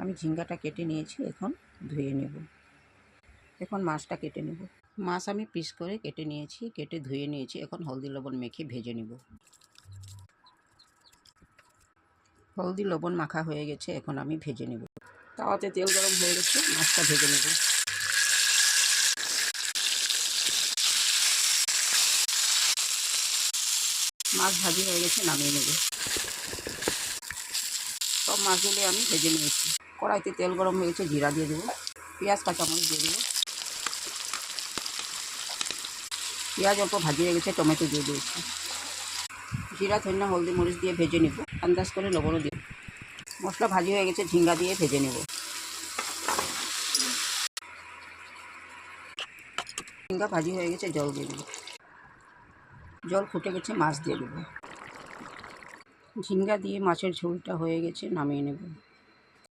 আমি ঝিঙ্গাটা কেটে নিয়েছি, এখন ধুয়ে নেব। এখন মাছটা কেটে নেব। মাছ আমি পিস করে কেটে নিয়েছি, কেটে ধুয়ে নিয়েছি। এখন হলদি লবণ মেখে ভেজে নেব। হলদি লবণ মাখা হয়ে গেছে, এখন আমি ভেজে নেব। তাওয়াতে তেল গরম হয়ে গেছে, মাছটা ভেজে নেব। মাছ ভাজি হয়ে গেছে, নামিয়ে নেব। সব মাছগুলি আমি ভেজে নিয়েছি। কড়াইতে তেল গরম হয়ে গেছে, জিরা দিয়ে দেবো। পেঁয়াজ কাঁচামরিচ দিয়ে দেবো। পেঁয়াজ অল্প ভাজি হয়ে গেছে, টমেটো দিয়ে দিয়েছি। জিরা ধনিয়া হলদি মরিচ দিয়ে ভেজে নেব। আন্দাজ করে লবণও দিব। মশলা ভাজি হয়ে গেছে, ঝিঙ্গা দিয়ে ভেজে নেব। ঝিঙ্গা ভাজি হয়ে গেছে, জল দিয়ে দেবো। জল ফুটে গেছে, মাছ দিয়ে দেবো। ঝিঙ্গা দিয়ে মাছের ঝোলটা হয়ে গেছে, নামিয়ে নেব।